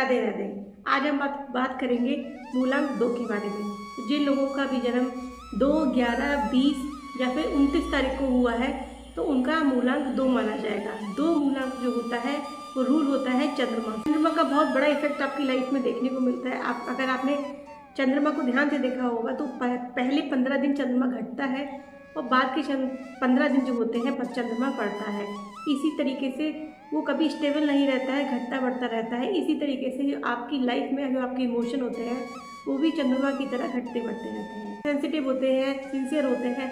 राधे राधे। आज हम बात करेंगे मूलांक 2 के बारे में। तो जिन लोगों का भी जन्म 2, 11, 20 या फिर 29 तारीख को हुआ है तो उनका मूलांक 2 माना जाएगा। 2 मूलांक जो होता है वो रूल होता है चंद्रमा का बहुत बड़ा इफेक्ट आपकी लाइफ में देखने को मिलता है। अगर आपने चंद्रमा को ध्यान से देखा होगा तो पहले 15 दिन चंद्रमा घटता है और बाद के 15 दिन जो होते हैं चंद्रमा बढ़ता है। इसी तरीके से वो कभी स्टेबल नहीं रहता है, घटता बढ़ता रहता है। इसी तरीके से जो आपकी लाइफ में जो आपके इमोशन होते हैं वो भी चंद्रमा की तरह घटते बढ़ते रहते हैं। सेंसिटिव होते हैं, सिंसियर होते हैं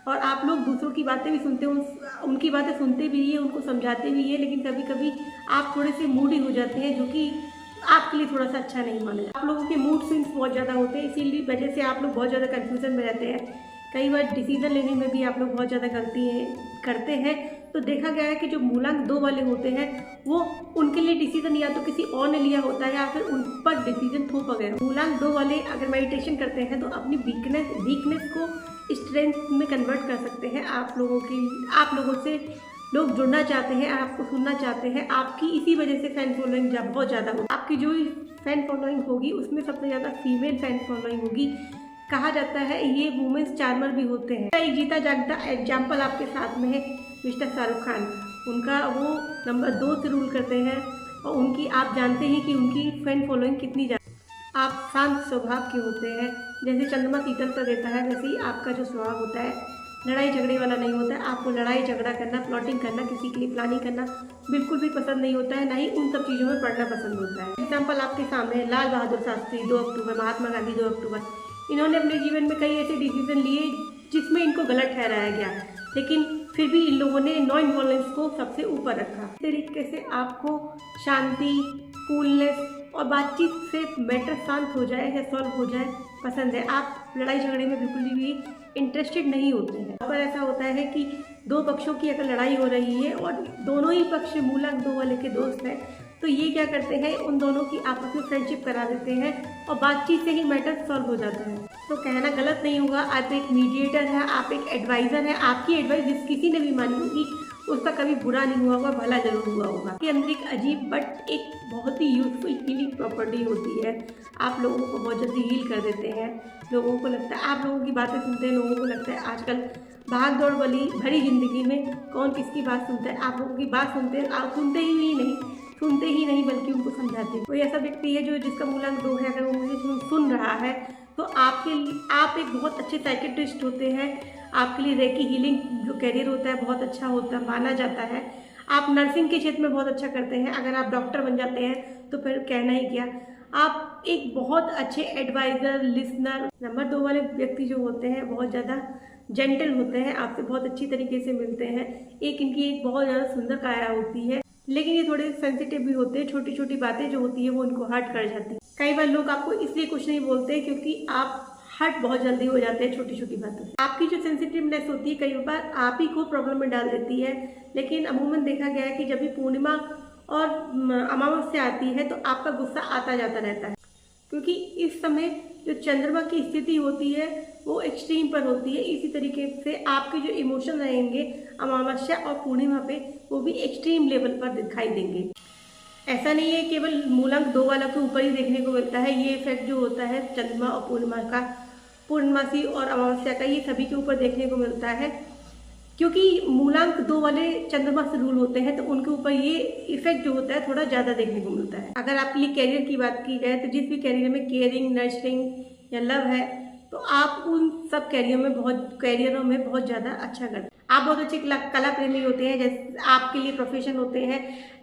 और आप लोग दूसरों की बातें भी सुनते हो, उनकी बातें सुनते भी हैं, उनको समझाते भी हैं, लेकिन कभी कभी आप थोड़े से मूडी हो जाते हैं जो कि आपके लिए थोड़ा सा अच्छा नहीं माना जाता। आप लोगों के मूड स्विंग्स बहुत ज़्यादा होते हैं, इसीलिए वजह से आप लोग बहुत ज़्यादा कन्फ्यूजन में रहते हैं। कई बार डिसीजन लेने में भी आप लोग बहुत ज़्यादा गलती करते हैं। तो देखा गया है कि जो मूलांक 2 वाले होते हैं वो उनके लिए डिसीजन या तो किसी और ने लिया होता है या फिर उन पर डिसीजन थोपा गया। मूलांक 2 वाले अगर मेडिटेशन करते हैं तो अपनी वीकनेस को स्ट्रेंथ में कन्वर्ट कर सकते हैं। आप लोगों से लोग जुड़ना चाहते हैं, आपको सुनना चाहते हैं। आपकी इसी वजह से फैन फॉलोइंग बहुत ज़्यादा होगी। आपकी जो फैन फॉलोइंग होगी उसमें सबसे ज़्यादा फीमेल फैन फॉलोइंग होगी। कहा जाता है ये वुमेन्स चार्मर भी होते हैं। एक जीता जागता एग्जाम्पल आपके साथ में है मिस्टर शाहरुख खान। उनका वो नंबर 2 से रूल करते हैं और उनकी आप जानते हैं कि उनकी फैन फॉलोइंग कितनी ज़्यादा। आप शांत स्वभाव के होते हैं, जैसे चंद्रमा शीतलता देता है वैसे ही आपका जो स्वभाव होता है लड़ाई झगड़े वाला नहीं होता है। आपको लड़ाई झगड़ा करना, प्लॉटिंग करना, किसी के लिए प्लानिंग करना बिल्कुल भी पसंद नहीं होता है, ना ही उन सब चीज़ों में पढ़ना पसंद होता है। एग्जाम्पल आपके सामने है लाल बहादुर शास्त्री 2 अक्टूबर, महात्मा गांधी 2 अक्टूबर। इन्होंने अपने जीवन में कई ऐसे डिसीजन लिए जिसमें इनको गलत ठहराया गया, लेकिन फिर भी इन लोगों ने नॉन वायलेंस को सबसे ऊपर रखा। इस तरीके से आपको शांति, कूलनेस और बातचीत से मैटर शांत हो जाए या सॉल्व हो जाए पसंद है। आप लड़ाई झगड़े में बिल्कुल भी इंटरेस्टेड नहीं होते हैं। पर ऐसा होता है कि 2 पक्षों की अगर लड़ाई हो रही है और दोनों ही पक्ष मूलांक 2 वाले के दोस्त हैं तो ये क्या करते हैं, उन दोनों की आपस में फ्रेंडशिप करा देते हैं और बातचीत से ही मैटर सॉल्व हो जाता है। तो कहना गलत नहीं होगा, आप एक मीडिएटर हैं, आप एक एडवाइज़र हैं। आपकी एडवाइस जिस किसी ने भी मानी होगी उसका कभी बुरा नहीं हुआ होगा, भला जरूर हुआ होगा। के अंदर एक अजीब बट एक बहुत ही यूजफुल हीलिंग प्रॉपर्टी होती है। आप लोगों को बहुत जल्दी हील कर देते हैं। लोगों को लगता है, आप लोगों की बातें सुनते हैं, लोगों को लगता है आजकल भाग दौड़ वाली भरी जिंदगी में कौन किसकी बात सुनता है। आप लोगों की बात सुनते हैं, आप सुनते ही नहीं बल्कि उनको समझाते हैं। कोई ऐसा व्यक्ति है जो जिसका मूलांक 2 है, अगर वो मुझे सुन रहा है तो आप एक बहुत अच्छे साइकेट्रिस्ट होते हैं। आपके लिए रेकी हीलिंग जो कैरियर होता है बहुत अच्छा होता माना जाता है। आप नर्सिंग के क्षेत्र में बहुत अच्छा करते हैं। अगर आप डॉक्टर बन जाते हैं तो फिर कहना ही क्या। आप एक बहुत अच्छे एडवाइज़र, लिसनर। नंबर 2 वाले व्यक्ति जो होते हैं बहुत ज़्यादा जेंटल होते हैं, आपसे बहुत अच्छी तरीके से मिलते हैं। इनकी एक बहुत ज़्यादा सुंदर काया होती है, लेकिन ये थोड़े सेंसिटिव भी होते हैं। छोटी छोटी बातें जो होती है वो इनको हर्ट कर जाती है। कई बार लोग आपको इसलिए कुछ नहीं बोलते क्योंकि आप हर्ट बहुत जल्दी हो जाते हैं छोटी छोटी बातों से। आपकी जो सेंसिटिवनेस होती है कई बार आप ही को प्रॉब्लम में डाल देती है। लेकिन अमूमन देखा गया है कि जब भी पूर्णिमा और अमावस्या आती है तो आपका गुस्सा आता जाता रहता है, क्योंकि इस समय जो चंद्रमा की स्थिति होती है वो एक्सट्रीम पर होती है। इसी तरीके से आपके जो इमोशन रहेंगे अमावस्या और पूर्णिमा पे वो भी एक्सट्रीम लेवल पर दिखाई देंगे। ऐसा नहीं है केवल मूलांक 2 वाला के ऊपर ही देखने को मिलता है। ये इफेक्ट जो होता है चंद्रमा और पूर्णमासी और अमावस्या का, ये सभी के ऊपर देखने को मिलता है, क्योंकि मूलांक 2 वाले चंद्रमा से रूल होते हैं तो उनके ऊपर ये इफेक्ट जो होता है थोड़ा ज़्यादा देखने को मिलता है। अगर आपके लिए कैरियर की बात की जाए तो जिस भी कैरियर में केयरिंग, नर्चरिंग या लव है तो आप उन सब कैरियरों में बहुत ज़्यादा अच्छा करते हैं। आप बहुत अच्छे कला प्रेमी होते हैं। जैसे आपके लिए प्रोफेशन होते हैं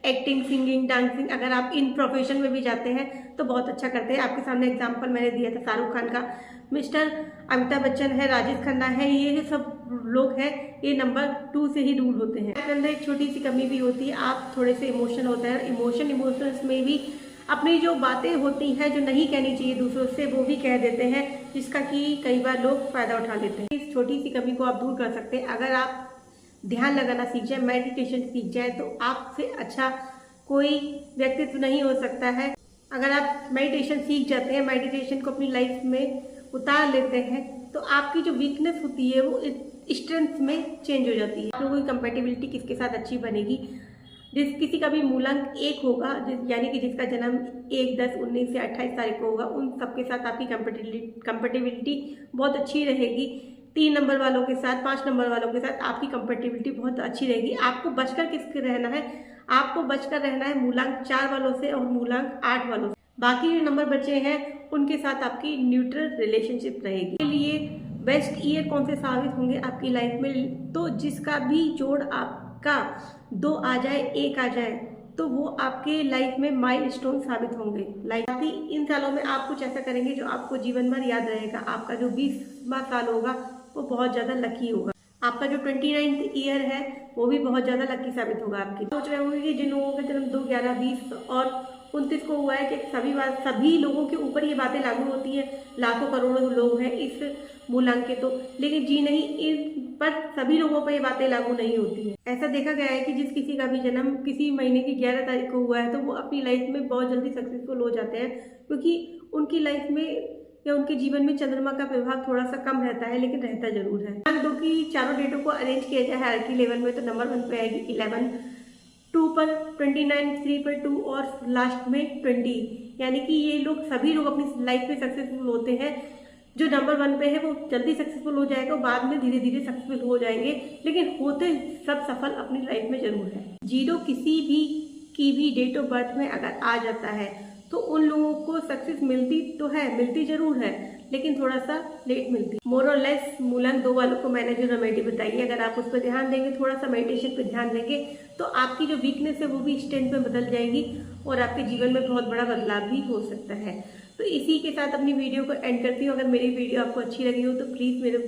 एक्टिंग, सिंगिंग, डांसिंग। अगर आप इन प्रोफेशन में भी जाते हैं तो बहुत अच्छा करते हैं। आपके सामने एग्जांपल मैंने दिया था शाहरुख खान का, मिस्टर अमिताभ बच्चन है, राजेश खन्ना है। ये जो सब लोग हैं ये नंबर 2 से ही रूल होते हैं। आपके अंदर एक छोटी सी कमी भी होती है, आप थोड़े से इमोशन होते हैं। इमोशंस में भी अपनी जो बातें होती हैं जो नहीं कहनी चाहिए दूसरों से वो भी कह देते हैं, जिसका कि कई बार लोग फ़ायदा उठा लेते हैं। इस छोटी सी कमी को आप दूर कर सकते हैं अगर आप ध्यान लगाना सीख जाए, मेडिटेशन सीख जाए तो आपसे अच्छा कोई व्यक्तित्व नहीं हो सकता है। अगर आप मेडिटेशन सीख जाते हैं, मेडिटेशन को अपनी लाइफ में उतार लेते हैं तो आपकी जो वीकनेस होती है वो स्ट्रेंथ में चेंज हो जाती है। आप लोगों की कंपेटिबिलिटी किसके साथ अच्छी बनेगी, किसी का भी मूलांक 1 होगा, यानी कि जिसका जन्म 1, 10, 19 या 28 तारीख को होगा, उन सबके साथ आपकी कंपेटिबिलिटी बहुत अच्छी रहेगी। 3 नंबर वालों के साथ, 5 नंबर वालों के साथ आपकी कंपेटिबिलिटी बहुत अच्छी रहेगी। आपको बचकर किसके रहना है? आपको बचकर रहना है मूलांक 4 वालों से और मूलांक 8 वालों से। बाकी जो नंबर बचे हैं उनके साथ आपकी न्यूट्रल रिलेशनशिप रहेगी। के लिए बेस्ट ईयर कौन से साबित होंगे आपकी लाइफ में? तो जिसका भी जोड़ आपका 2 आ जाए, 1 आ जाए, तो वो आपके लाइफ में माइलस्टोन साबित होंगे। लाइफ इन सालों में आप कुछ ऐसा करेंगे जो आपको जीवन भर याद रहेगा। आपका जो 20वां साल होगा वो बहुत ज़्यादा लकी होगा। आपका जो 29th ईयर है वो भी बहुत ज़्यादा लकी साबित होगा आपकी। सोच रहे होंगे कि जिन लोगों का जन्म 2, 11, 20 और 29 को हुआ है कि सभी लोगों के ऊपर ये बातें लागू होती हैं। लाखों करोड़ों लोग हैं इस मूलांक के, तो लेकिन जी नहीं, इन पर सभी लोगों पर ये बातें लागू नहीं होती हैं। ऐसा देखा गया है कि जिस किसी का भी जन्म किसी महीने की 11 तारीख को हुआ है तो वो अपनी लाइफ में बहुत जल्दी सक्सेसफुल हो जाते हैं, क्योंकि उनकी लाइफ में या उनके जीवन में चंद्रमा का प्रभाव थोड़ा सा कम रहता है, लेकिन रहता जरूर है। मूलांक 2 की चारों डेटों को अरेंज किया जाए हायरार्की लेवल में, तो नंबर 1 पे आएगी 11, 2 पर 29, 3 पर 2 और लास्ट में 20। यानी कि ये लोग सभी लोग अपनी लाइफ में सक्सेसफुल होते हैं। जो नंबर 1 पे है वो जल्दी सक्सेसफुल हो जाएगा, बाद में धीरे धीरे सक्सेसफुल हो जाएंगे, लेकिन होते सब सफल अपनी लाइफ में जरूर है। 0 किसी भी की भी डेट ऑफ बर्थ में अगर आ जाता है तो उन लोगों को सक्सेस मिलती तो है, मिलती जरूर है, लेकिन थोड़ा सा लेट मिलती। मोर और लेस मूलांक 2 वालों को मैंने जो रेमेडी बताई है, अगर आप उस पर ध्यान देंगे, थोड़ा सा मेडिटेशन पर ध्यान देंगे, तो आपकी जो वीकनेस है वो भी स्ट्रेंथ में बदल जाएगी और आपके जीवन में बहुत बड़ा बदलाव भी हो सकता है। तो इसी के साथ अपनी वीडियो को एंड करती हूँ। अगर मेरी वीडियो आपको अच्छी लगी हो तो प्लीज़ मेरे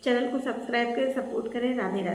चैनल को सब्सक्राइब करें, सपोर्ट करें। राधे राधे।